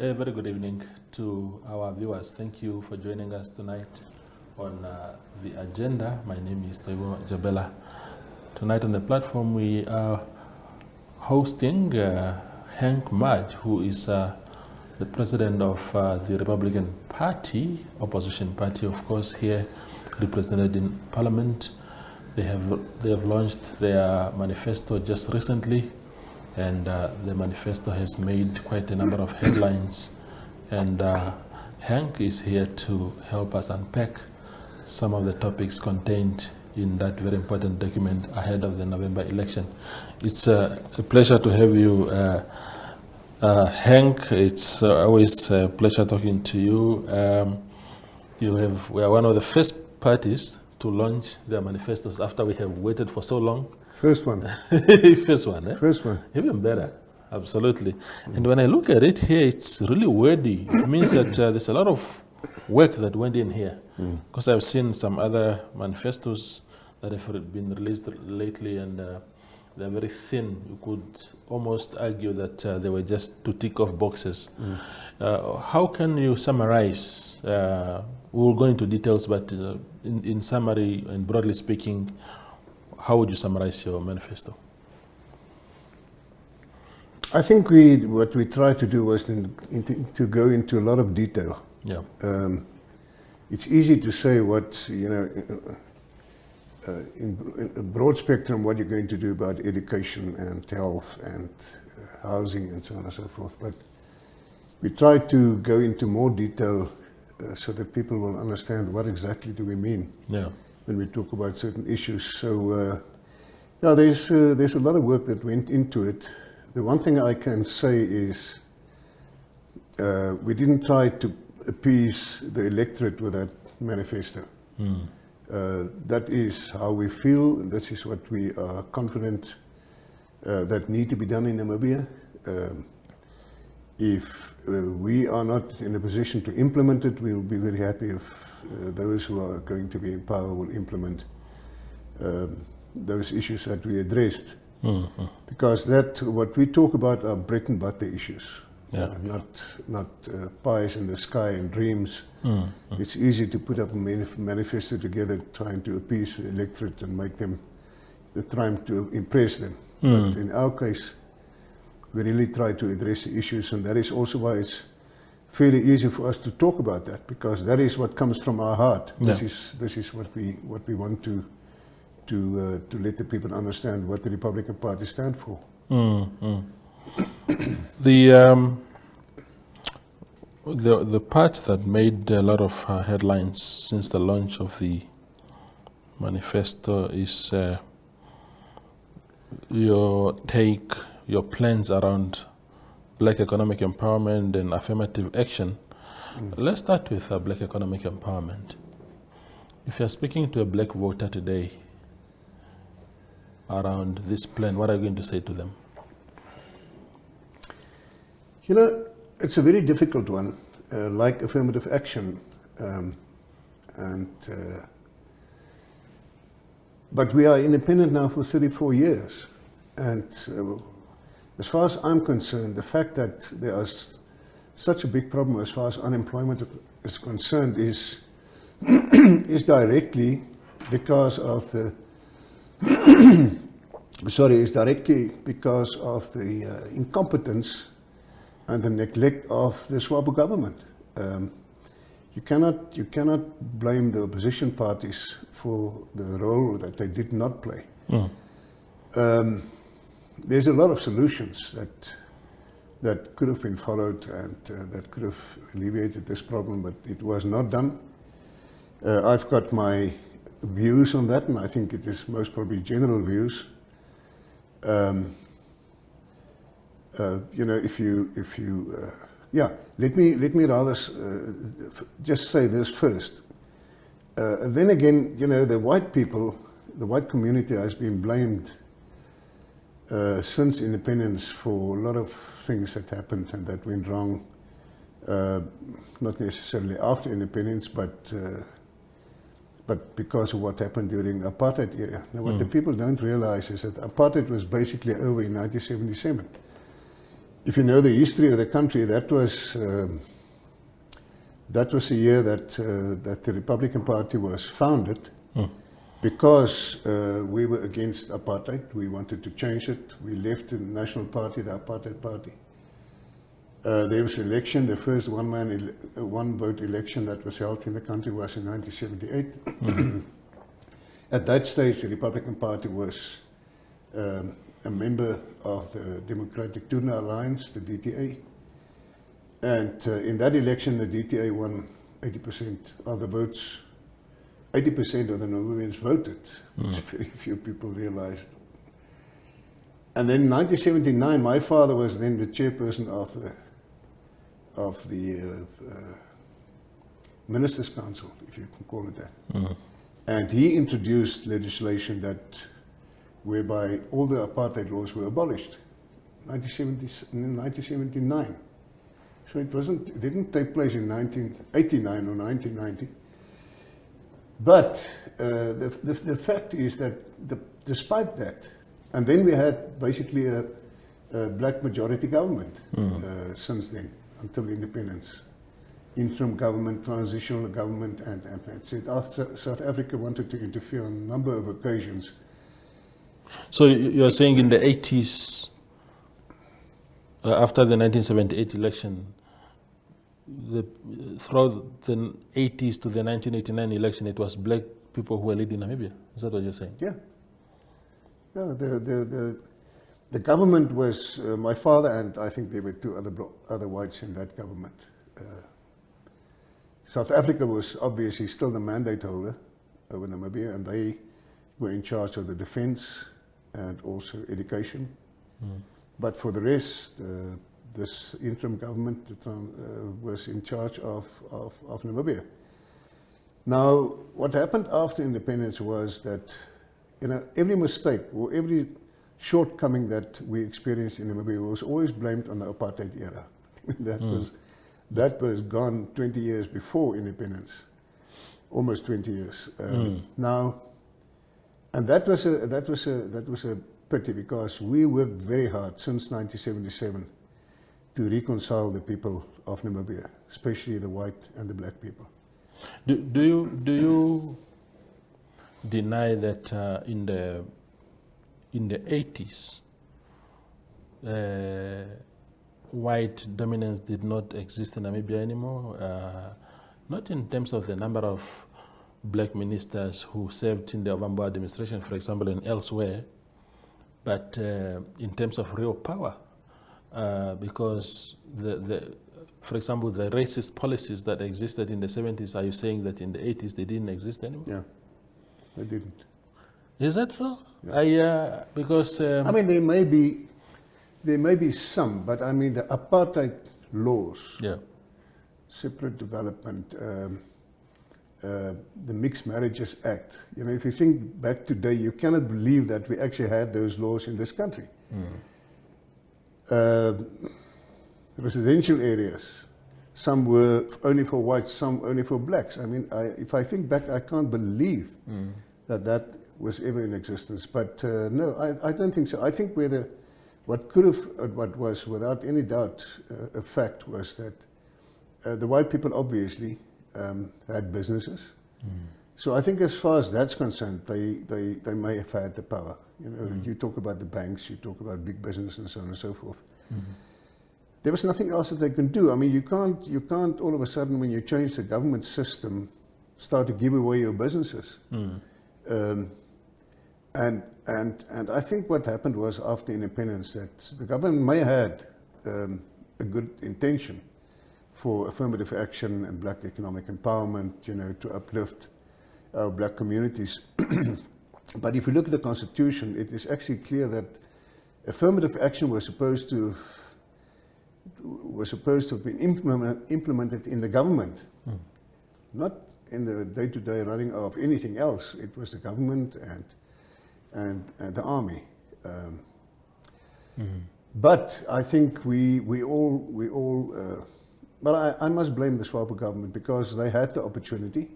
A very good evening to our viewers. Thank you for joining us tonight on the agenda. My name is Taiwo Jabela. Tonight on the platform we are hosting Henk Mudge, who is the president of the Republican Party, opposition party, of course, here represented in Parliament. They have launched their manifesto just recently, and the manifesto has made quite a number of headlines. And Henk is here to help us unpack some of the topics contained in that very important document ahead of the November election. It's a pleasure to have you, Henk. It's always a pleasure talking to you. We are one of the first parties to launch their manifestos after we have waited for so long. First one. First one, eh? First one. Even better, absolutely. And when I look at it here, it's really wordy. It means that there's a lot of work that went in here. Because I've seen some other manifestos that have been released lately, and they're very thin. You could almost argue that they were just to tick off boxes. How can you summarize? We'll go into details, but in summary and broadly speaking, how would you summarize your manifesto? I think what we tried to do was to go into a lot of detail. Yeah. It's easy to say what, in a broad spectrum, what you're going to do about education and health and housing and so on and so forth. But we tried to go into more detail so that people will understand what exactly do we mean. Yeah. When we talk about certain issues. So, yeah, there's a lot of work that went into it. The one thing I can say is we didn't try to appease the electorate with that manifesto. That is how we feel, and this is what we are confident that need to be done in Namibia. If we are not in a position to implement it, we'll be very happy if those who are going to be in power will implement those issues that we addressed. Because what we talk about are bread and butter issues, not pies in the sky and dreams. It's easy to put up a manifesto together trying to appease the electorate and make them, trying to impress them. But in our case, we really try to address the issues, and that is also why it's fairly easy for us to talk about that, because that is what comes from our heart. Yeah. This is what we want to let the people understand what the Republican Party stand for. The part that made a lot of headlines since the launch of the manifesto is your plans around Black economic empowerment and affirmative action. Let's start with Black economic empowerment. If you're speaking to a Black voter today around this plan, what are you going to say to them? You know, it's a very difficult one, like affirmative action, but we are independent now for 34 years, and as far as I'm concerned, the fact that there is such a big problem as far as unemployment is concerned is directly because of the incompetence and the neglect of the SWAPO government. You cannot blame the opposition parties for the role that they did not play. There's a lot of solutions that could have been followed and that could have alleviated this problem, but it was not done. I've got my views on that, and I think it is most probably general views. Let me rather just say this first. Then again, the white people, the white community has been blamed since independence for a lot of things that happened and that went wrong, not necessarily after independence, but because of what happened during apartheid era. Now, what the people don't realize is that apartheid was basically over in 1977. if you know the history of the country, that was the year that the Republican Party was founded. Because we were against apartheid. We wanted to change it. We left the National Party, the Apartheid Party. There was an election. The first one-vote election that was held in the country was in 1978. At that stage, the Republican Party was a member of the Democratic Tuna Alliance, the DTA. And in that election, the DTA won 80% of the votes. 80% of the Namibians voted, which very few people realized. And then in 1979, my father was then the chairperson of the Ministers' Council, if you can call it that. And he introduced legislation whereby all the apartheid laws were abolished in 1979. So it didn't take place in 1989 or 1990. But the fact is that despite that, and then we had basically a black majority government since then, until independence. Interim government, transitional government, and South Africa wanted to interfere on a number of occasions. So you're saying in the 80s, after the 1978 election, throughout the 80s to the 1989 election, it was black people who were leading Namibia. Is that what you're saying? Yeah. Yeah. The government was my father, and I think there were two other whites in that government. South Africa was obviously still the mandate holder over Namibia, and they were in charge of the defense and also education. But for the rest, this interim government was in charge of Namibia. Now, what happened after independence was that every mistake or every shortcoming that we experienced in Namibia was always blamed on the apartheid era. That was gone 20 years before independence, almost 20 years. Now, and that was a pity, because we worked very hard since 1977 to reconcile the people of Namibia, especially the white and the black people. Do you deny that in the 80s, white dominance did not exist in Namibia anymore? Not in terms of the number of black ministers who served in the Ovambo administration, for example, and elsewhere, but in terms of real power. Because for example, the racist policies that existed in the 70s, are you saying that in the 80s they didn't exist anymore? Yeah, they didn't. Is that so? Yeah. Because I mean, there may be some, but I mean the apartheid laws, separate development, the Mixed Marriages Act. If you think back today, you cannot believe that we actually had those laws in this country. Residential areas, some were only for whites, some only for blacks. I mean, if I think back, I can't believe that was ever in existence. But no, I don't think so. I think what was without any doubt a fact was that the white people obviously had businesses. So I think as far as that's concerned, they may have had the power. You talk about the banks, you talk about big business and so on and so forth. There was nothing else that they can do. I mean, you can't all of a sudden, when you change the government system, start to give away your businesses. And I think what happened was after independence that the government may have had a good intention for affirmative action and black economic empowerment, to uplift our black communities. But if you look at the Constitution, it is actually clear that affirmative action was supposed to have been implemented in the government, not in the day-to-day running of anything else. It was the government and the army. But I think we all but I must blame the SWAPO government, because they had the opportunity.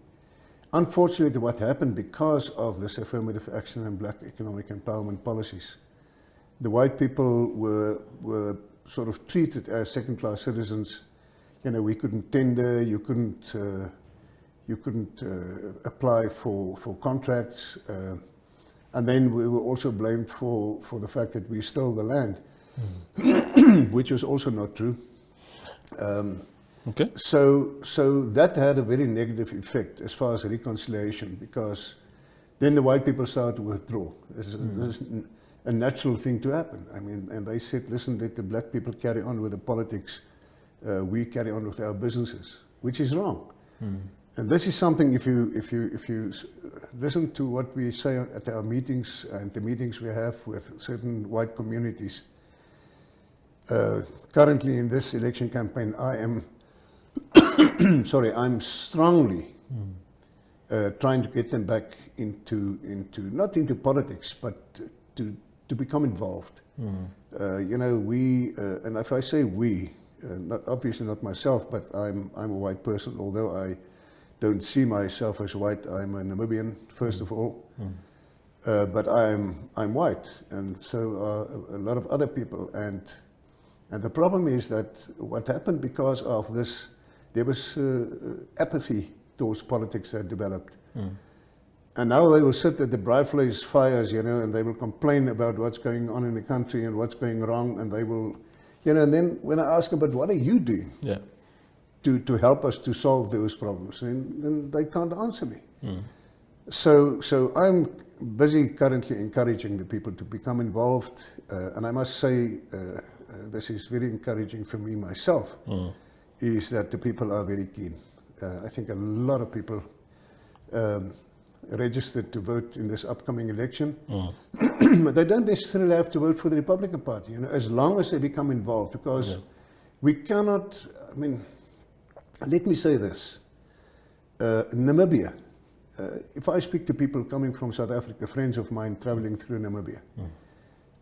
Unfortunately, what happened because of this affirmative action and black economic empowerment policies, the white people were sort of treated as second-class citizens. You know, we couldn't tender, you couldn't apply for contracts, and then we were also blamed for the fact that we stole the land, which was also not true. Okay. So that had a very negative effect as far as reconciliation, because then the white people started to withdraw. This is a natural thing to happen. I mean, and they said, listen, let the black people carry on with the politics. We carry on with our businesses, which is wrong. And this is something, if you listen to what we say at our meetings and the meetings we have with certain white communities, currently in this election campaign, I am, I'm strongly trying to get them back into not into politics, but to become involved. You know, we, and if I say we, obviously not myself, but I'm a white person, although I don't see myself as white. I'm a Namibian, first of all, but I'm white, and so are a lot of other people. And the problem is that what happened because of this, there was apathy towards politics that developed. And now they will sit at the Bryfleys fires, you know, and they will complain about what's going on in the country and what's going wrong, and they will, you know, and then when I ask them, but what are you doing? Yeah. To help us to solve those problems, and then they can't answer me. So I'm busy currently encouraging the people to become involved, and I must say this is very encouraging for me myself, is that the people are very keen. I think a lot of people registered to vote in this upcoming election, but they don't necessarily have to vote for the Republican Party, you know, as long as they become involved, because we cannot, I mean, let me say this, Namibia, if I speak to people coming from South Africa, friends of mine traveling through Namibia,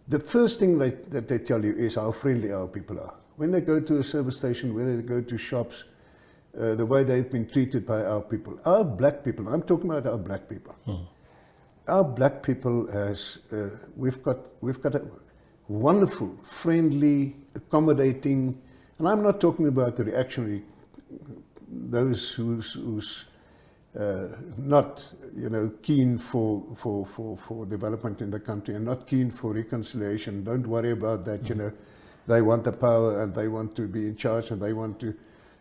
the first thing that they tell you is how friendly our people are. When they go to a service station, whether they go to shops, the way they've been treated by our people. Our black people, I'm talking about our black people. Our black people we've got a wonderful, friendly, accommodating, and I'm not talking about the reactionary, those who's not, you know, keen for development in the country and not keen for reconciliation. Don't worry about that, you know. They want the power and they want to be in charge and they want to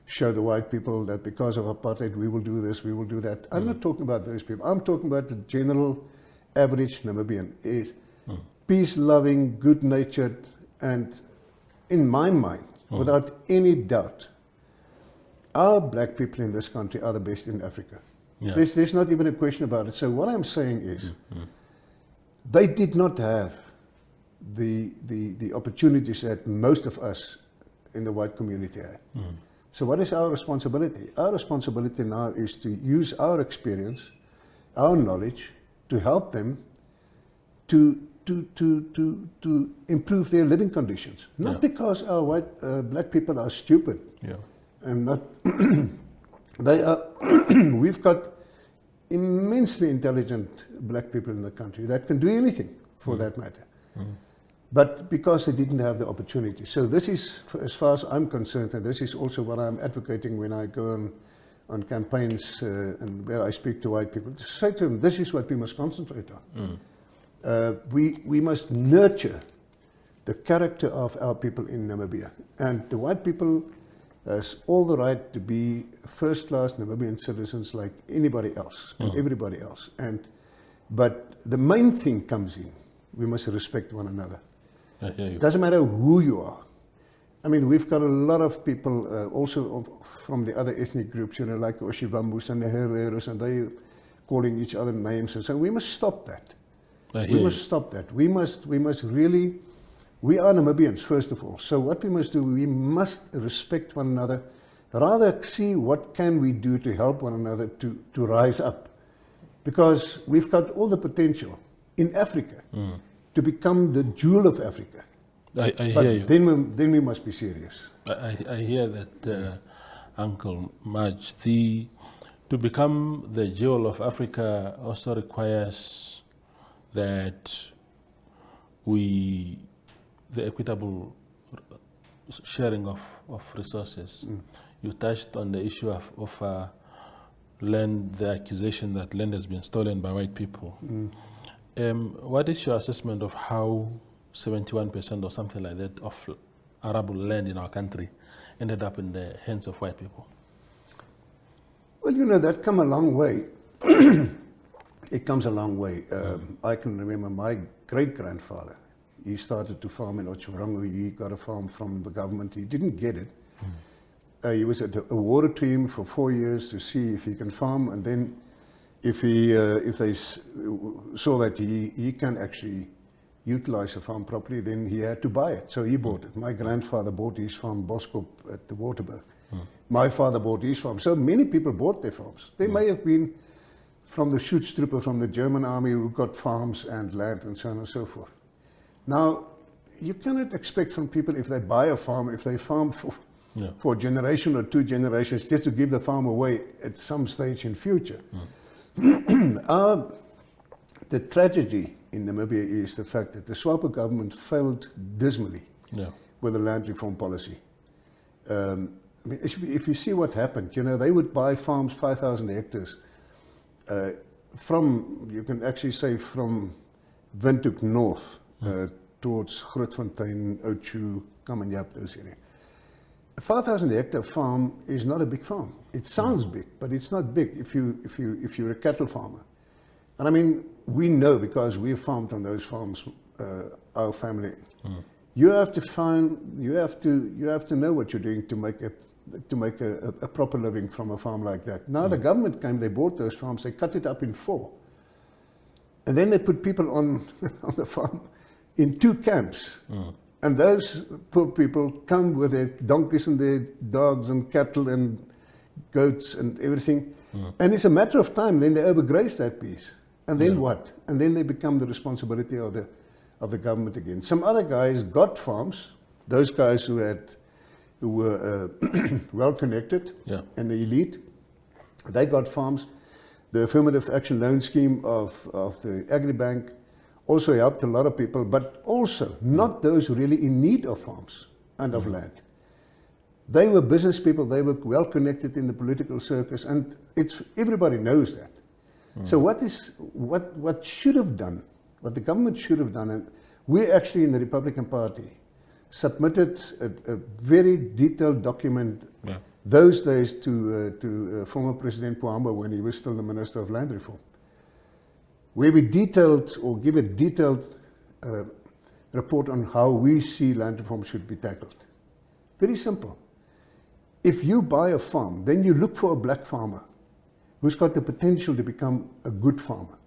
show the white people that because of apartheid we will do this, we will do that. I'm not talking about those people. I'm talking about the general average Namibian. Is peace-loving, good-natured, and in my mind, without any doubt, our black people in this country are the best in Africa. There's not even a question about it. So what I'm saying is, they did not have the opportunities that most of us in the white community had. So what is our responsibility? Our responsibility now is to use our experience, our knowledge, to help them to improve their living conditions. Not because our black people are stupid, and not they are. We've got immensely intelligent black people in the country that can do anything, for that matter. But because they didn't have the opportunity. So this is, as far as I'm concerned, and this is also what I'm advocating when I go on campaigns and where I speak to white people, to say to them, this is what we must concentrate on. We must nurture the character of our people in Namibia. And the white people has all the right to be first-class Namibian citizens like anybody else, and everybody else. But the main thing comes in, we must respect one another. I hear you. It doesn't matter who you are. I mean, we've got a lot of people also from the other ethnic groups, you know, like Oshivambus and the Hereros, and they calling each other names. And so we must stop that. We must stop that. We must really, we are Namibians, first of all. So what we must do, we must respect one another, rather see what can we do to help one another to rise up. Because we've got all the potential in Africa to become the jewel of Africa. I hear you. Then we must be serious. I hear that, Uncle Mudge. To become the jewel of Africa also requires that the equitable sharing of resources. You touched on the issue of land, the accusation that land has been stolen by white people. What is your assessment of how 71% or something like that of arable land in our country ended up in the hands of white people? Well, that's come a long way. It comes a long way. I can remember my great-grandfather. He started to farm in Otjiwarongo. He got a farm from the government. He didn't get it. He was awarded to him for 4 years to see if he can farm, and then if they saw that he can actually utilize the farm properly, then he had to buy it. So he bought it. My grandfather bought his farm, Boskop, at the Waterberg. My father bought his farm. So many people bought their farms. They may have been from the Schutztruppe, from the German army, who got farms and land and so on and so forth. Now, you cannot expect from people, if they buy a farm, if they farm for a generation or 2 generations, just to give the farm away at some stage in future. The tragedy in Namibia is the fact that the SWAPO government failed dismally with the land reform policy. I mean, if you see what happened, they would buy farms 5,000 hectares from, you can actually say, from Windhoek north towards Grootfontein, Ochu, Kamanyap, those areas. A 5,000 hectare farm is not a big farm. It sounds big, but it's not big if you're a cattle farmer. And I mean, we know, because we've farmed on those farms, our family. You have to know what you're doing to make a proper living from a farm like that. Now the government came, they bought those farms, they cut it up in 4. And then they put people on the farm in 2 camps. And those poor people come with their donkeys and their dogs and cattle and goats and everything. And it's a matter of time, then they overgraze that piece. And then what? And then they become the responsibility of the government again. Some other guys got farms, those guys who were well connected and the elite, they got farms. The Affirmative Action loan scheme of the Agribank also helped a lot of people, but also not those really in need of farms and of land. They were business people, they were well connected in the political circus, and everybody knows that. So what should have done, what the government should have done, and we actually in the Republican Party submitted a very detailed document those days to former President Pohamba when he was still the Minister of Land Reform, where we detailed or give a detailed report on how we see land reform should be tackled. Very simple. If you buy a farm, then you look for a black farmer who's got the potential to become a good farmer.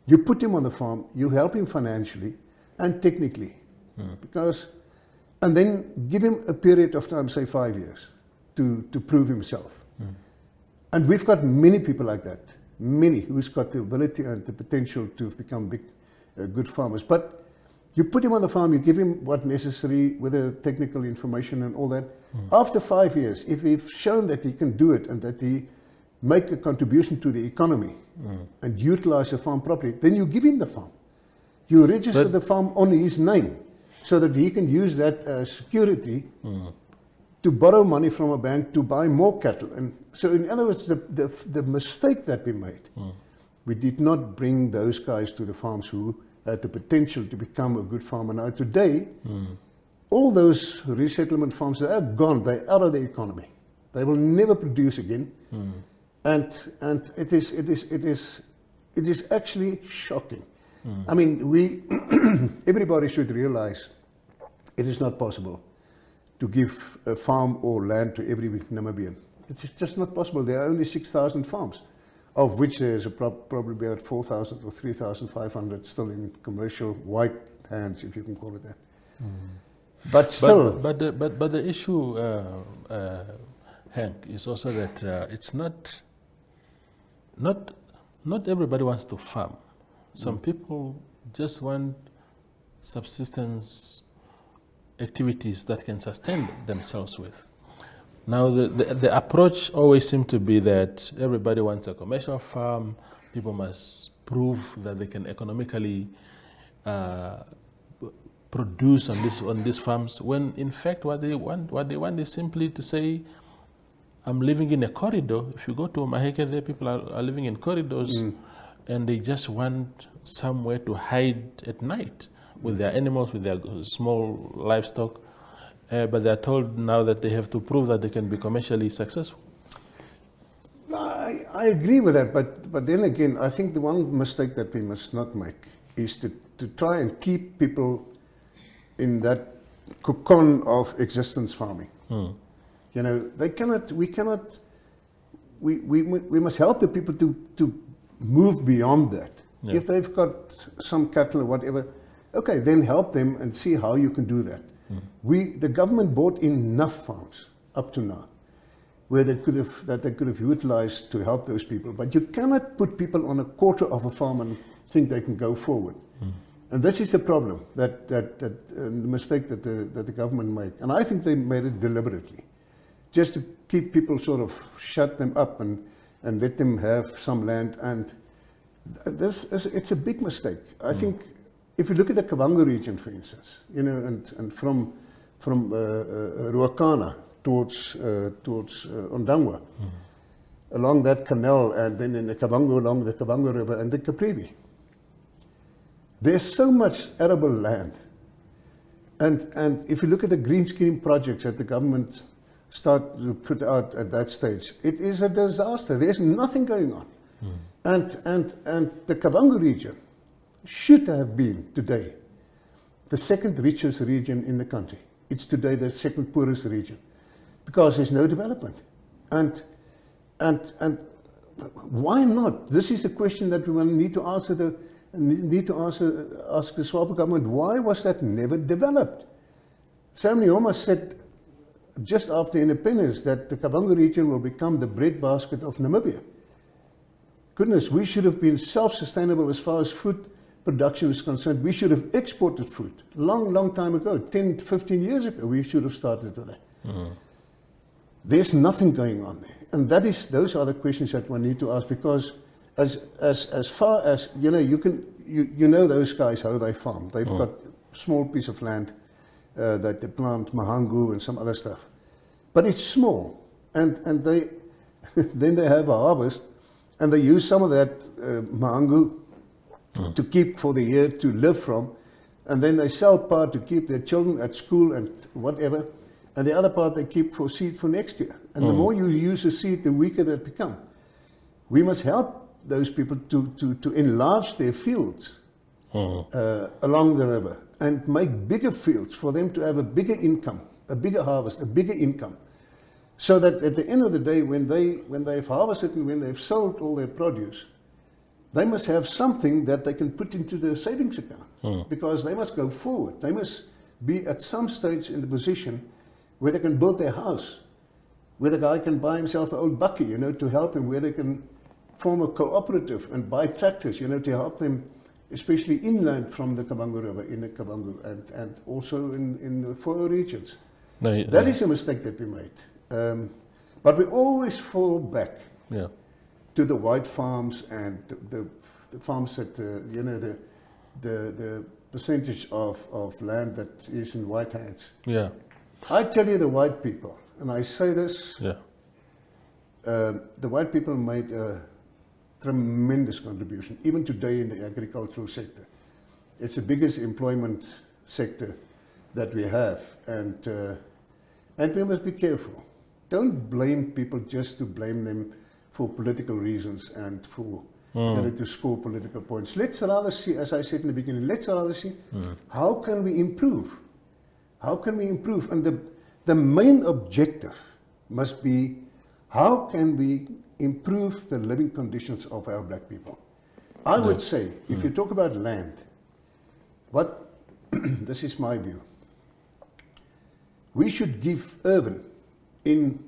You put him on the farm, you help him financially and technically, and then give him a period of time, say 5 years, to prove himself. And we've got many people like that. Many who's got the ability and the potential to become big, good farmers. But you put him on the farm, you give him what necessary with the technical information and all that. After 5 years, if we've shown that he can do it and that he make a contribution to the economy and utilize the farm properly, then you give him the farm. You register the farm on his name so that he can use that as security to borrow money from a bank to buy more cattle. And so in other words, the mistake that we made, we did not bring those guys to the farms who had the potential to become a good farmer. Now today, all those resettlement farms, they are gone, they're out of the economy. They will never produce again. And it is actually shocking. I mean, everybody should realize it is not possible to give a farm or land to every Namibian. It's just not possible. There are only 6,000 farms, of which there's probably about 4,000 or 3,500 still in commercial white hands, if you can call it that. But still, but the issue, Henk, is also that it's not everybody wants to farm. Some people just want subsistence activities that can sustain themselves with. Now, the approach always seemed to be that everybody wants a commercial farm. People must prove that they can economically produce on these farms, when in fact what they want is simply to say, I'm living in a corridor. If you go to Maheke, there people are living in corridors, and they just want somewhere to hide at night with their animals, with their small livestock. But they are told now that they have to prove that they can be commercially successful. I agree with that, but then again, I think the one mistake that we must not make is to try and keep people in that cocoon of existence farming. You know, we must help the people to move beyond that. Yeah. If they've got some cattle or whatever, okay, then help them and see how you can do that. The government bought enough farms up to now where they could have utilized to help those people. But you cannot put people on a quarter of a farm and think they can go forward. And this is a problem, the mistake that the government made. And I think they made it deliberately, just to keep people sort of shut them up and let them have some land. And it's a big mistake. I think if you look at the Kavango region, for instance, you know, and from Ruakana towards Ondangwa, along that canal, and then in the Kavango, along the Kavango River and the Caprivi. There's so much arable land. And if you look at the green scheme projects that the government start to put out at that stage, it is a disaster. There's nothing going on. And the Kavango region should have been today the second richest region in the country. It's today the second poorest region because there's no development. And why not? This is a question that we will need to answer ask the SWAPO government. Why was that never developed? Sam Nujoma said just after independence that the Kavango region will become the breadbasket of Namibia. Goodness, we should have been self-sustainable as far as food production is concerned. We should have exported food long time ago, 10, 15 years ago. We should have started with that. There's nothing going on there. And those are the questions that one need to ask, because as far as, you know, you know those guys, how they farm. They've got a small piece of land that they plant mahangu and some other stuff. But it's small. And they then they have a harvest, and they use some of that mahangu to keep for the year to live from. And then they sell part to keep their children at school and whatever. And the other part they keep for seed for next year. And the more you use the seed, the weaker they become. We must help those people to enlarge their fields along the river and make bigger fields for them to have a bigger income, a bigger harvest, a bigger income. So that at the end of the day, when they've harvested and when they've sold all their produce, they must have something that they can put into their savings account, because they must go forward. They must be at some stage in the position where they can build their house, where the guy can buy himself an old bakkie, you know, to help him, where they can form a cooperative and buy tractors, you know, to help them, especially inland from the Kavango River, in the Kavango, and also in the Foyo regions. That is a mistake that we made. But we always fall back to the white farms and the farms that, you know, the percentage of land that is in white hands. I tell you, the white people, and I say this, the white people made a tremendous contribution, even today in the agricultural sector. It's the biggest employment sector that we have, and we must be careful. Don't blame people just to blame them for political reasons and for you know, to score political points. Let's rather see, as I said in the beginning, let's rather see how can we improve? How can we improve? And the main objective must be, how can we improve the living conditions of our black people? I would say, if you talk about land, this is my view, we should give urban in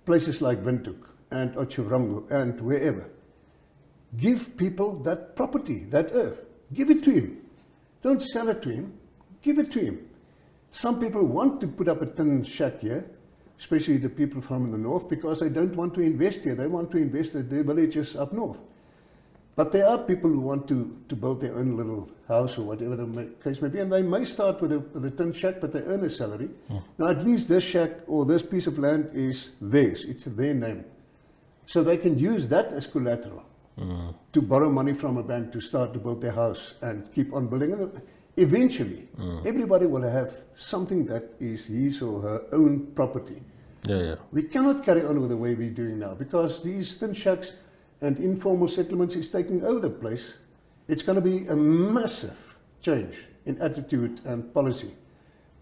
places like Windhoek and Otjiwarongo and wherever, give people that property, that earth. Give it to him. Don't sell it to him. Give it to him. Some people want to put up a tin shack here, especially the people from the north, because they don't want to invest here. They want to invest at their villages up north. But there are people who want to build their own little house or whatever the case may be, and they may start with a tin shack, but they earn a salary. Now, at least this shack or this piece of land is theirs. It's their name. So they can use that as collateral to borrow money from a bank to start to build their house and keep on building. And eventually, everybody will have something that is his or her own property. We cannot carry on with the way we're doing now, because these thin shacks and informal settlements is taking over the place. It's going to be a massive change in attitude and policy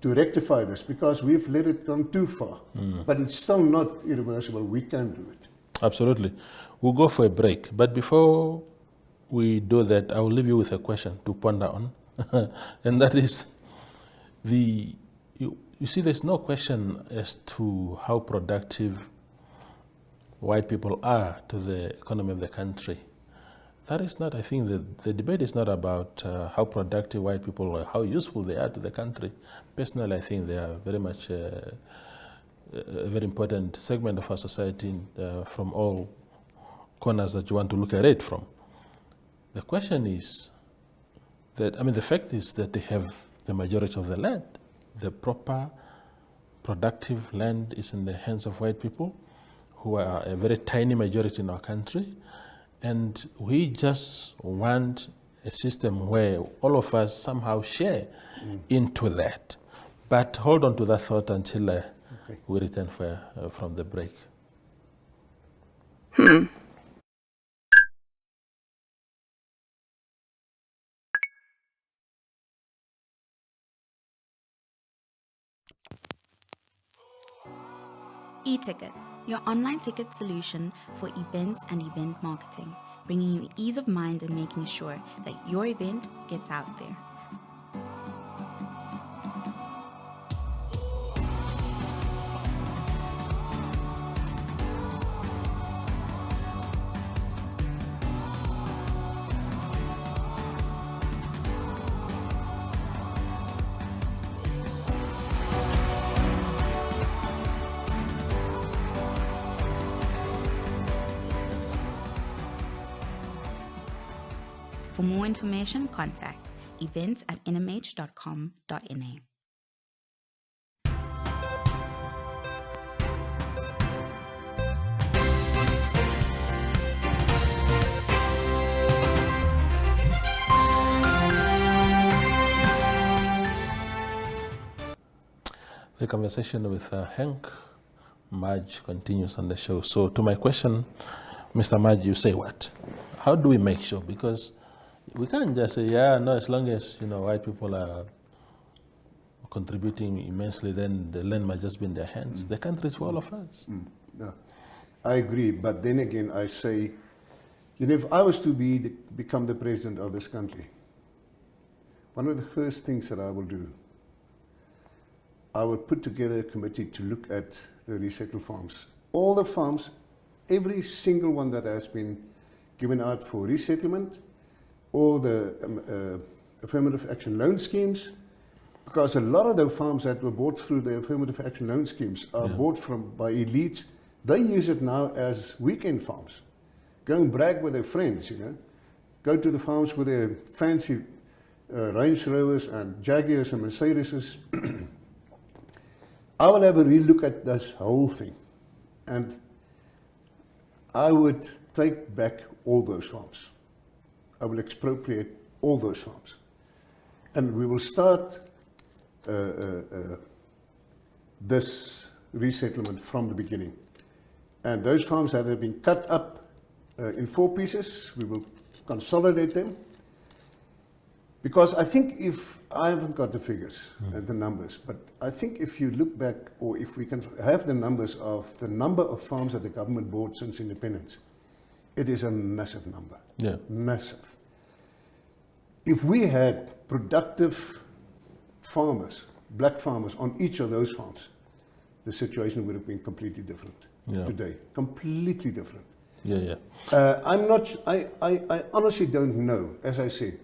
to rectify this, because we've let it come too far. But it's still not irreversible. We can do it. Absolutely. We'll go for a break. But before we do that, I will leave you with a question to ponder on. And that is, you see, there's no question as to how productive white people are to the economy of the country. That is not, I think, the debate is not about how productive white people or how useful they are to the country. Personally, I think they are very much a very important segment of our society from all corners that you want to look at it from. The question is that, I mean, the fact is that they have the majority of the land. The proper productive land is in the hands of white people, who are a very tiny majority in our country. And we just want a system where all of us somehow share into that. But hold on to that thought until we return from the break. E-Ticket, your online ticket solution for events and event marketing, bringing you ease of mind and making sure that your event gets out there. For more information, contact events@nhom.com.na. The conversation with Henk Mudge continues on the show. So to my question, Mr. Mudge, you say what? How do we make sure? Because we can't just say, yeah, no, as long as, white people are contributing immensely, then the land might just be in their hands. The country is for all of us. No, I agree. But then again, I say, if I was to become the president of this country, one of the first things that I will do, I will put together a committee to look at the resettled farms. All the farms, every single one that has been given out for resettlement, or the Affirmative Action loan schemes, because a lot of the farms that were bought through the Affirmative Action loan schemes are bought by elites. They use it now as weekend farms. Go and brag with their friends, Go to the farms with their fancy Range Rovers and Jaguars and Mercedeses. I will have a real look at this whole thing. And I would take back all those farms. I will expropriate all those farms. And we will start this resettlement from the beginning. And those farms that have been cut up in 4 pieces, we will consolidate them. Because I think I haven't got the figures and the numbers, but I think if you look back, or if we can have the numbers of the number of farms that the government bought since independence, it is a massive number. Yeah. Massive. If we had productive farmers, black farmers on each of those farms, the situation would have been completely different today. Completely different. Yeah. I honestly don't know. As I said,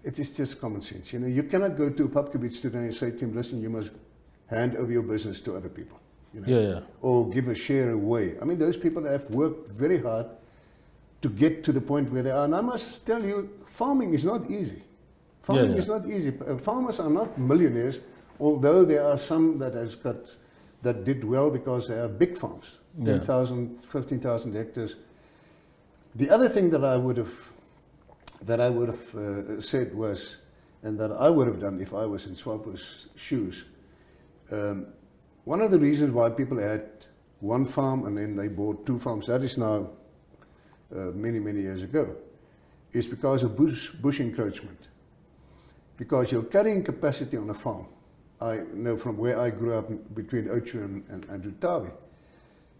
it is just common sense. You cannot go to a Papkevich today and say to him, listen, you must hand over your business to other people. Yeah. Or give a share away. I mean, those people have worked very hard to get to the point where they are. And I must tell you, farming is not easy. Farming is not easy. Farmers are not millionaires, although there are some that did well because they are big farms, 10,000, 15,000 hectares. The other thing that I would have said was, and that I would have done if I was in SWAPO's shoes, one of the reasons why people had one farm and then they bought 2 farms, that is now many, many years ago, is because of bush encroachment. Because your carrying capacity on a farm, I know from where I grew up between Ochu and Rutavi,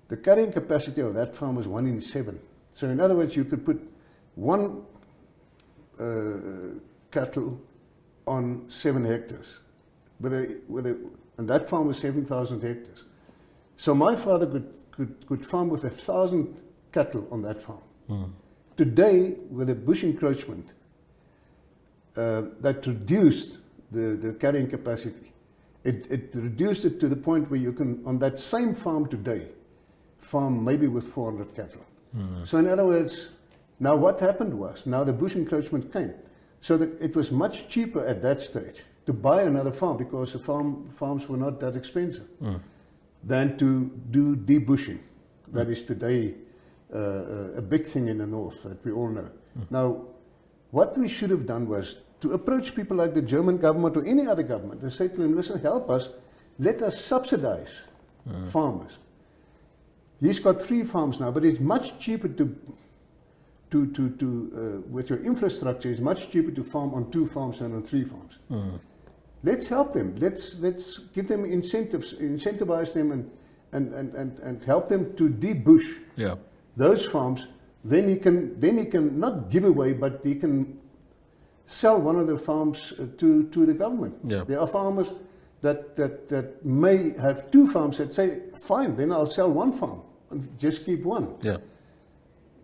the carrying capacity of that farm was 1 in 7. So in other words, you could put 1 cattle on 7 hectares. And that farm was 7,000 hectares. So my father could farm with 1,000 cattle on that farm. Today, with the bush encroachment, that reduced the carrying capacity. It reduced it to the point where you can, on that same farm today, farm maybe with 400 cattle. So in other words, now what happened was, now the bush encroachment came. So that it was much cheaper at that stage to buy another farm, because the farms were not that expensive, than to do debushing. That is today a big thing in the north that we all know. Now, what we should have done was to approach people like the German government or any other government and say to them, listen, help us, let us subsidize farmers. He's got 3 farms now, but it's much cheaper with your infrastructure, it's much cheaper to farm on 2 farms than on 3 farms. Let's help them. Let's give them incentives, incentivize them and help them to debush those farms. Then he can not give away, but he can sell one of the farms to the government. There are farmers that may have 2 farms that say, fine, then I'll sell 1 farm and just keep 1.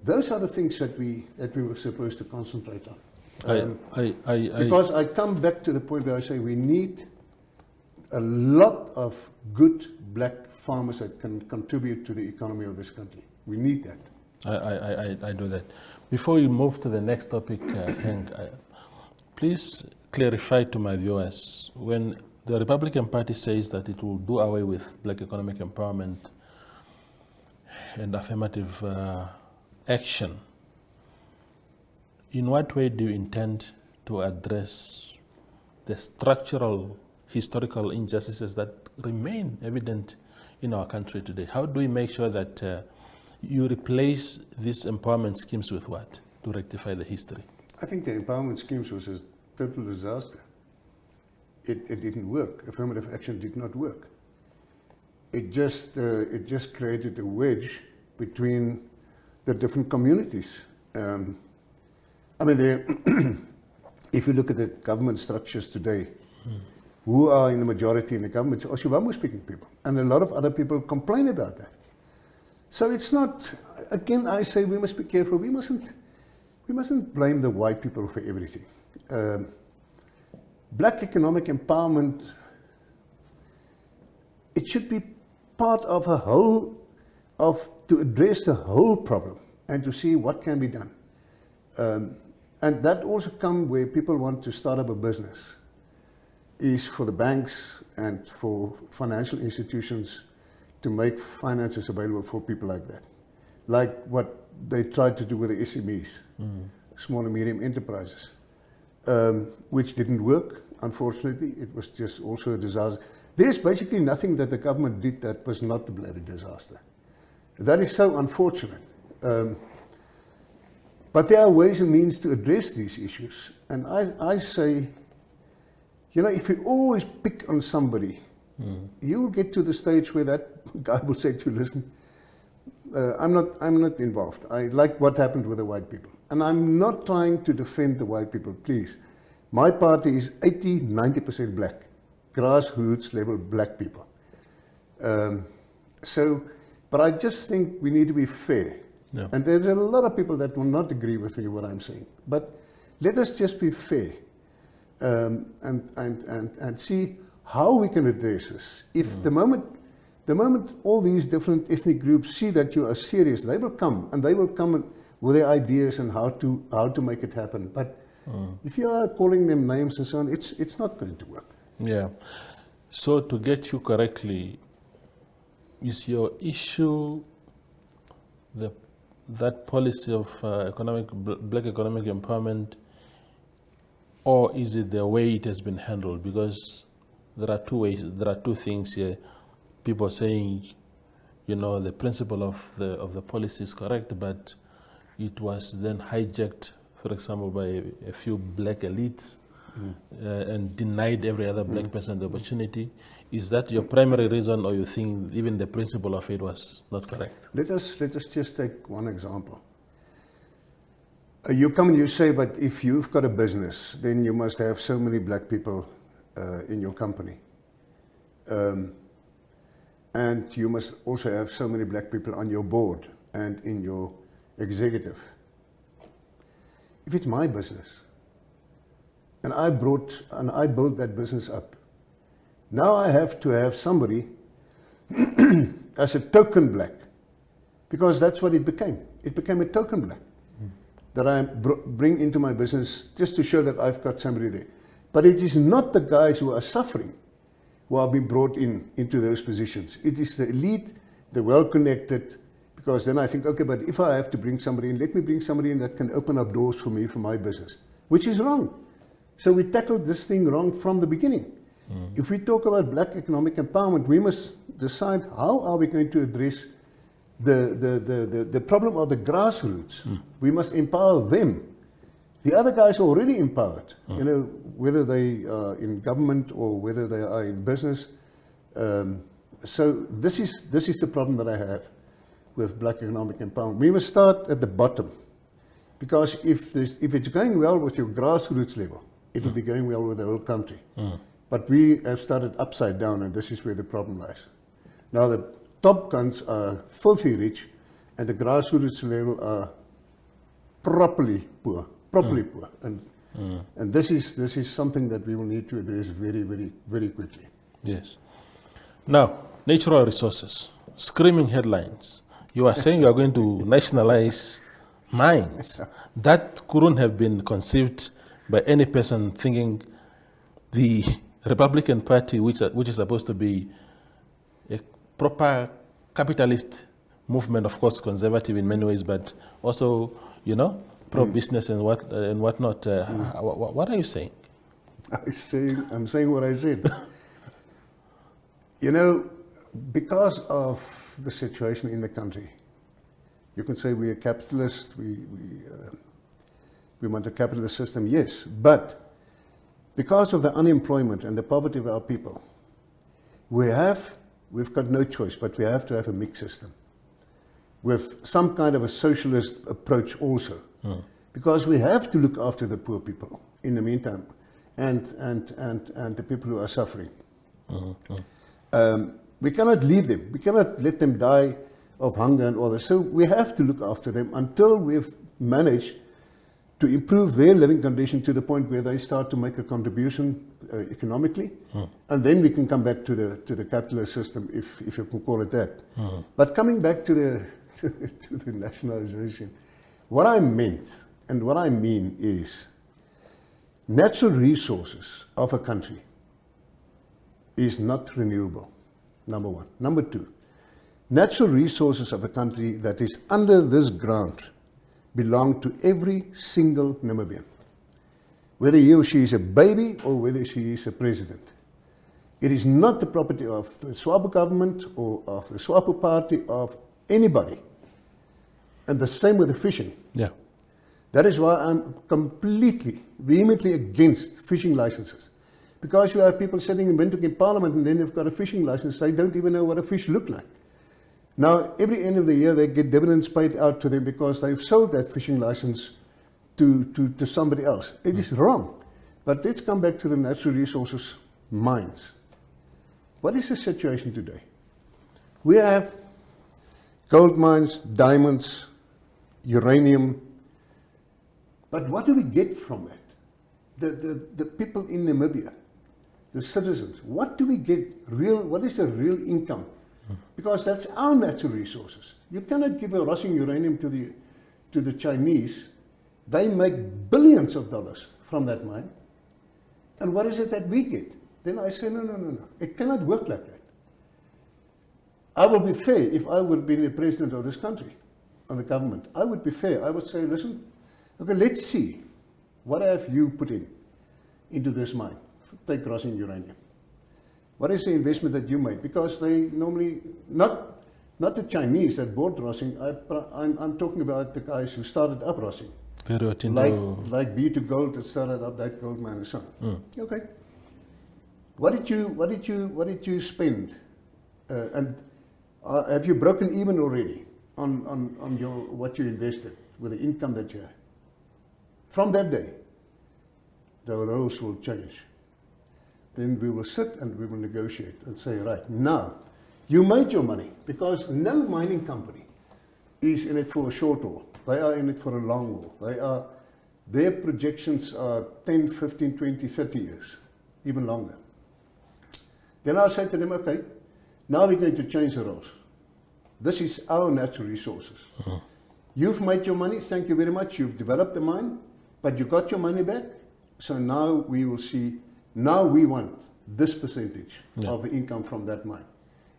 Those are the things that we were supposed to concentrate on. Because I come back to the point where I say we need a lot of good black farmers that can contribute to the economy of this country. We need that. I do that. Before we move to the next topic, Henk, please clarify to my viewers, when the Republican Party says that it will do away with black economic empowerment and affirmative action, in what way do you intend to address the structural historical injustices that remain evident in our country today? How do we make sure that you replace these empowerment schemes with what to rectify the history? I think the empowerment schemes was a total disaster. It didn't work. Affirmative action did not work. It just created a wedge between the different communities. I mean, if you look at the government structures today, who are in the majority in the government? Oshiwamu-speaking people. And a lot of other people complain about that. So it's not, again, I say we must be careful. We mustn't blame the white people for everything. Black economic empowerment, it should be part of a whole, to address the whole problem and to see what can be done. And that also comes where people want to start up a business, is for the banks and for financial institutions to make finances available for people like that. Like what they tried to do with the SMEs, small and medium enterprises, which didn't work, unfortunately. It was just also a disaster. There's basically nothing that the government did that was not a bloody disaster. That is so unfortunate. But there are ways and means to address these issues. And I say, you know, if you always pick on somebody, you will get to the stage where that guy will say to you, listen, I'm not involved. I like what happened with the white people. And I'm not trying to defend the white people, please. My party is 80, 90% black, grassroots level black people. But I just think we need to be fair. And there's a lot of people that will not agree with me what I'm saying. But let us just be fair and see how we can address this. If the moment all these different ethnic groups see that you are serious, they will come, and they will come with their ideas and how to make it happen. But if you are calling them names and so on, it's not going to work. Yeah. So to get you correctly, is your issue that policy of black economic empowerment, or is it the way it has been handled? Because there are two things here. People saying, the principle of the policy is correct, but it was then hijacked, for example, by a few black elites and denied every other black person the opportunity. Is that your primary reason, or you think even the principle of it was not correct? Let us just take one example. You come and you say, but if you've got a business, then you must have so many black people in your company. And you must also have so many black people on your board and in your executive. If it's my business, and I built that business up, now I have to have somebody as a token black, because that's what it became. It became a token black that I bring into my business just to show that I've got somebody there. But it is not the guys who are suffering who are being brought into those positions. It is the elite, the well-connected, because then I think, okay, but if I have to bring somebody in, let me bring somebody in that can open up doors for me for my business, which is wrong. So we tackled this thing wrong from the beginning. If we talk about black economic empowerment, we must decide how are we going to address the problem of the grassroots. We must empower them. The other guys are already empowered, whether they are in government or whether they are in business. So this is the problem that I have with black economic empowerment. We must start at the bottom, because if it's going well with your grassroots level, it will be going well with the whole country. But we have started upside down, and this is where the problem lies. Now the top guns are filthy rich, and the grassroots level are properly poor. And this is something that we will need to address very, very, very quickly. Yes. Now, natural resources, screaming headlines. You are saying you are going to nationalize mines. That couldn't have been conceived by any person thinking the Republican Party, which is supposed to be a proper capitalist movement, of course, conservative in many ways, but also, pro-business and whatnot. What are you saying? I'm saying what I said. Because of the situation in the country, you can say we are capitalist, we want a capitalist system, yes, but because of the unemployment and the poverty of our people, we've got no choice, but we have to have a mixed system with some kind of a socialist approach also, because we have to look after the poor people in the meantime, and the people who are suffering. We cannot leave them. We cannot let them die of hunger and all this. So we have to look after them until we've managed to improve their living condition to the point where they start to make a contribution economically, and then we can come back to the capitalist system, if you can call it that. But coming back to the nationalization, what I meant and what I mean is natural resources of a country is not renewable, number one. Number two, natural resources of a country that is under this ground belong to every single Namibian, whether he or she is a baby or whether she is a president. It is not the property of the SWAPO government or of the SWAPO party, of anybody. And the same with the fishing. Yeah. That is why I'm completely, vehemently against fishing licenses. Because you have people sitting in Windhoek in Parliament and then they've got a fishing license, they don't even know what a fish looks like. Now, every end of the year, they get dividends paid out to them because they've sold that fishing license to somebody else. It is wrong. But let's come back to the natural resources mines. What is the situation today? We have gold mines, diamonds, uranium. But what do we get from it? The people in Namibia, the citizens, what do we get what is the real income? Because that's our natural resources. You cannot give a Russian uranium to to the Chinese, they make billions of dollars from that mine. And what is it that we get? Then I say, no. It cannot work like that. I will be fair if I would be the president of this country, and the government. I would be fair. I would say, listen, okay, let's see. What have you put into this mine? Take Rossing uranium. What is the investment that you made? Because they normally, not the Chinese that bought Rossing, I'm talking about the guys who started up Rossing. Like B2 Gold that started up that gold mine and so on. Okay. What did you spend? And have you broken even already on your what you invested with the income that you had? From that day, the rules will change. Then we will sit and we will negotiate and say, right, now, you made your money, because no mining company is in it for a short haul. They are in it for a long haul. Their projections are 10, 15, 20, 30 years, even longer. Then I say to them, okay, now we're going to change the rules. This is our natural resources. You've made your money, thank you very much. You've developed the mine, but you got your money back. So now we will see, now we want this percentage of the income from that mine.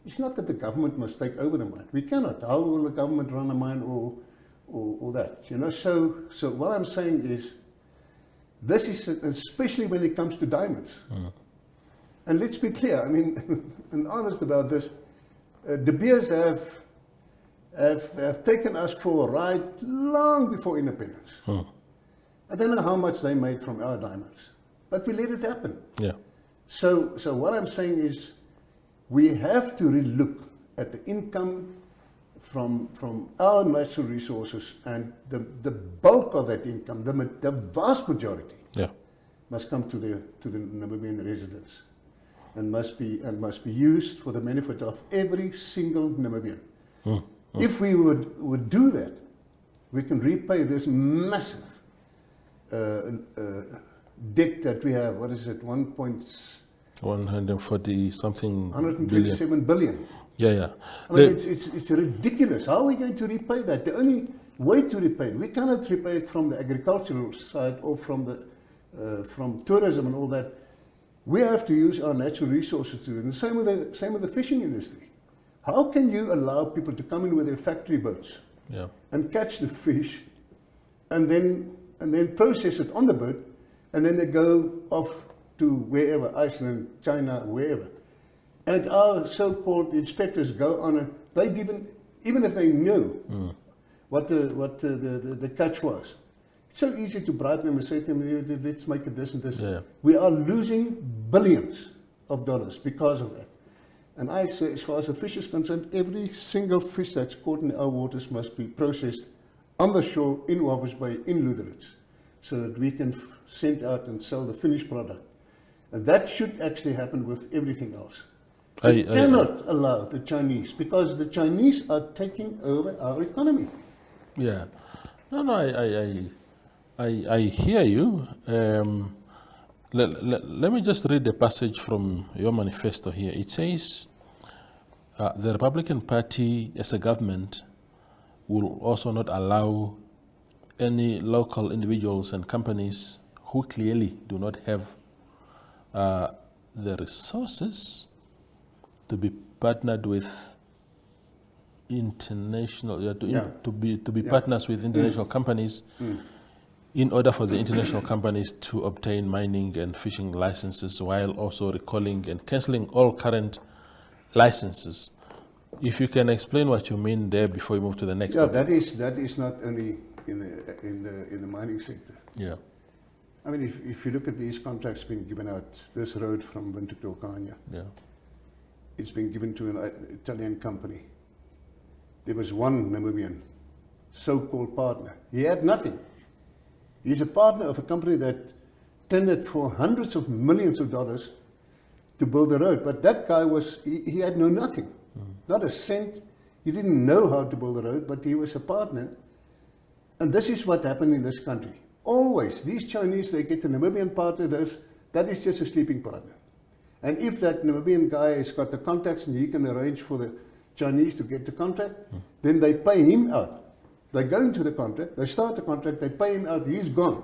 It's not that the government must take over the mine. We cannot. How will the government run a mine or that? You know, so what I'm saying is, this is, especially when it comes to diamonds. And let's be clear, I mean, and honest about this, De Beers have taken us for a ride long before independence. I don't know how much they made from our diamonds, but we let it happen. Yeah. So what I'm saying is, we have to relook at the income from our natural resources, and the bulk of that income, the vast majority, must come to the Namibian residents, and must be used for the benefit of every single Namibian. If we would do that, we can repay this massive debt that we have. What is it? 140 something 127 billion. Yeah. I mean, it's ridiculous. How are we going to repay that? The only way to repay it, we cannot repay it from the agricultural side or from tourism and all that. We have to use our natural resources to do it. And same with the fishing industry. How can you allow people to come in with their factory boats and catch the fish, and then process it on the boat, and then they go off to wherever, Iceland, China, wherever. And our so-called inspectors go on, and they even if they knew what the catch was, it's so easy to bribe them and say to them, let's make it this and this. Yeah. We are losing billions of dollars because of that. And I say, as far as the fish is concerned, every single fish that's caught in our waters must be processed on the shore in Walvis Bay, in Lüderitz, so that we can send out and sell the finished product. And that should actually happen with everything else. We cannot allow the Chinese, because the Chinese are taking over our economy. Yeah. No, I hear you. Let me just read the passage from your manifesto here. It says, the Republican Party as a government will also not allow any local individuals and companies who clearly do not have the resources to be partnered with international, to be partners with international companies in order for the international companies to obtain mining and fishing licenses, while also recalling and cancelling all current licenses. If you can explain what you mean there before we move to the next topic. That is not only in the mining sector. Yeah. I mean, if you look at these contracts being given out, this road from Windhoek to Okanya, it's been given to an Italian company. There was one Namibian so-called partner. He had nothing. He's a partner of a company that tendered for hundreds of millions of dollars to build the road. But that guy he had nothing, not a cent. He didn't know how to build the road, but he was a partner. And this is what happened in this country. Always, these Chinese, they get a Namibian partner, that is just a sleeping partner. And if that Namibian guy has got the contacts and he can arrange for the Chinese to get the contract, then they pay him out They go into the contract, they start the contract, they pay him out, he's gone.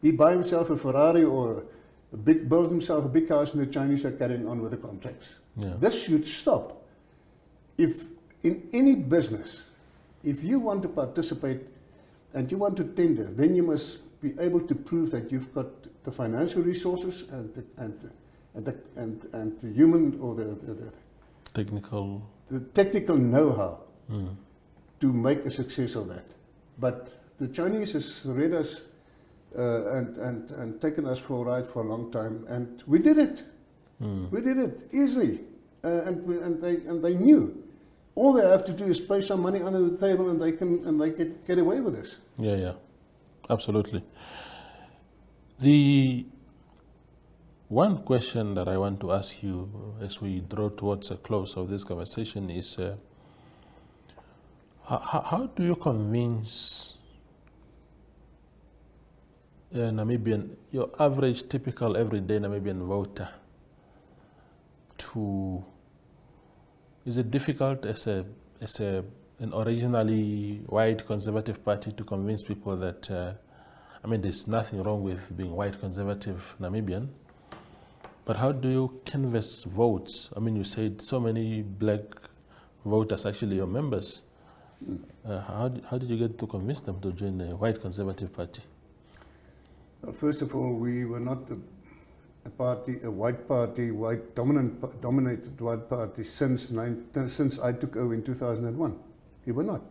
He buy himself a Ferrari or builds himself a big house, and the Chinese are carrying on with the contracts. Yeah. This should stop. If in any business, if you want to participate and you want to tender, then you must be able to prove that you've got the financial resources and the human or the technical know-how to make a success of that. But the Chinese has read us and taken us for a ride for a long time, and we did it. We did it easily, and they knew. All they have to do is pay some money under the table, and they get away with this. Yeah, absolutely. The one question that I want to ask you as we draw towards a close of this conversation is, how do you convince a Namibian, your average, typical, everyday Namibian voter to? Is it difficult as an originally white conservative party to convince people that, there's nothing wrong with being white conservative Namibian, but how do you canvass votes? You said so many black voters, actually your members. How did you get to convince them to join the white conservative party? First of all, we were not a white party, dominated white party since I took over in 2001. We were not.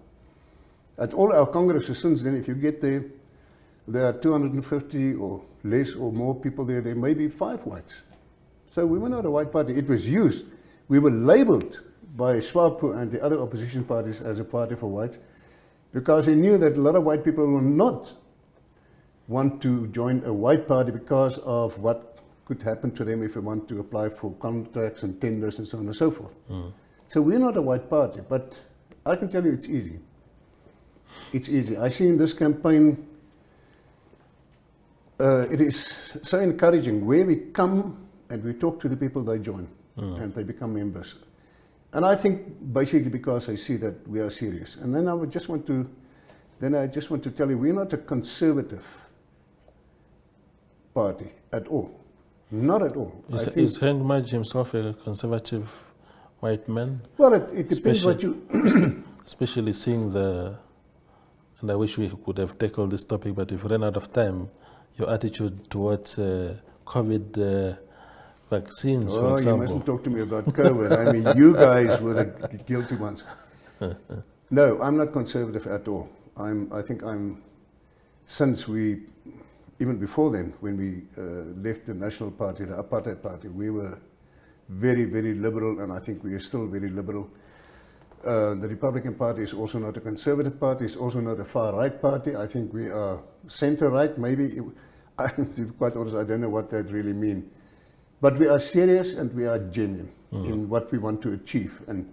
At all our congresses since then, if you get there are 250 or less or more people there. There may be 5 whites. So we were not a white party. It was used. We were labeled by SWAPO and the other opposition parties as a party for whites because they knew that a lot of white people will not want to join a white party because of what could happen to them if they want to apply for contracts and tenders and so on and so forth. So we're not a white party, but I can tell you it's easy. It's easy. I see in this campaign, it is so encouraging where we come and we talk to the people, they join and they become members. And I think basically because I see that we are serious. And then I just want to tell you, we're not a conservative party at all. Not at all. Is Henk Mudge himself a conservative white man? Well, it depends what you... especially seeing and I wish we could have tackled this topic, but we've run out of time, your attitude towards COVID vaccines, for example. You mustn't talk to me about COVID. You guys were the guilty ones. No, I'm not conservative at all. Even before then, when we left the National Party, the Apartheid Party, we were very, very liberal, and I think we are still very liberal. The Republican Party is also not a conservative party, it's also not a far-right party. I think we are center-right, maybe. To be quite honest, I don't know what that really means. But we are serious and we are genuine in what we want to achieve and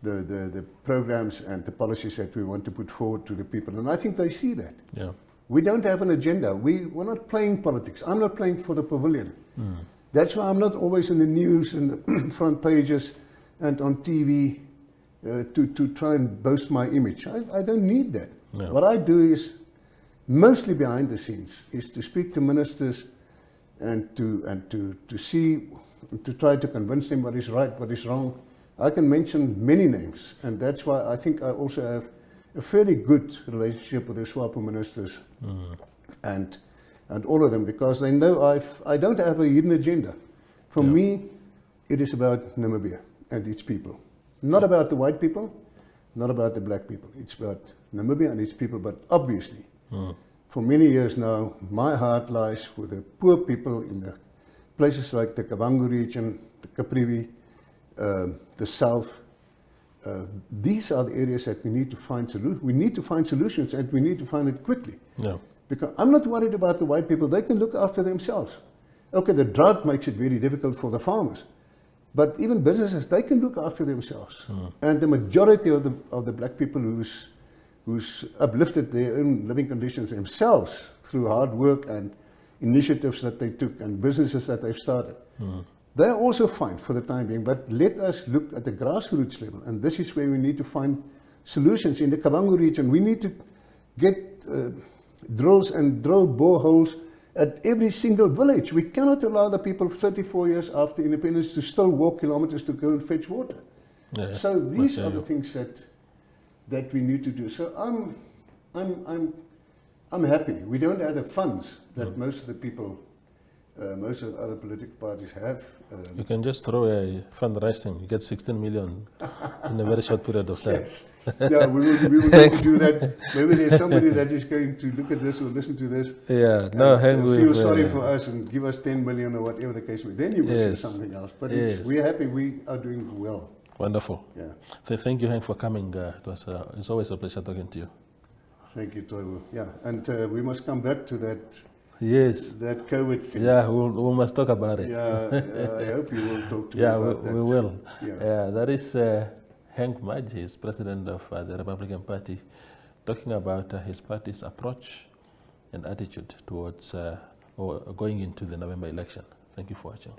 the programs and the policies that we want to put forward to the people. And I think they see that. Yeah. We don't have an agenda. We're not playing politics. I'm not playing for the pavilion. That's why I'm not always in the news and the front pages and on TV to try and boast my image. I don't need that. No. What I do is, mostly behind the scenes, is to speak to ministers and to see, to try to convince them what is right, what is wrong. I can mention many names, and that's why I think I also have a fairly good relationship with the SWAPO ministers and all of them, because they know I don't have a hidden agenda. For me, it is about Namibia and its people. Not about the white people, not about the black people. It's about Namibia and its people, but obviously, for many years now, my heart lies with the poor people in the places like the Kavango region, the Caprivi, the South. These are the areas that we need to find solutions. We need to find solutions, and we need to find it quickly. Yeah. Because I'm not worried about the white people. They can look after themselves. Okay, the drought makes it very difficult for the farmers. But even businesses, they can look after themselves. And the majority of the black people who's uplifted their own living conditions themselves through hard work and initiatives that they took and businesses that they've started. They're also fine for the time being, but let us look at the grassroots level, and this is where we need to find solutions. In the Kavango region, we need to get drills and drill boreholes at every single village. We cannot allow the people 34 years after independence to still walk kilometers to go and fetch water. Yeah, So these are the things that we need to do. So I'm happy. We don't have the funds that most of the people, most of the other political parties have. You can just throw a fundraising. You get 16 million in a very short period of time. Yes. Yeah, we will need to do that. Maybe there's somebody that is going to look at this or listen to this. Yeah, no, feel sorry for us and give us 10 million or whatever the case may be. Then you will say something else. But we're happy. We are doing well. Wonderful. Yeah. So thank you, Henk, for coming. It's always a pleasure talking to you. Thank you, Toivo. Yeah, and we must come back to that. Yes. That COVID thing. Yeah, we must talk about it. Yeah, I hope you will talk to me about that. Yeah, we will. Yeah. That is Henk Mudge, he is president of the Republican Party, talking about his party's approach and attitude towards or going into the November election. Thank you for watching.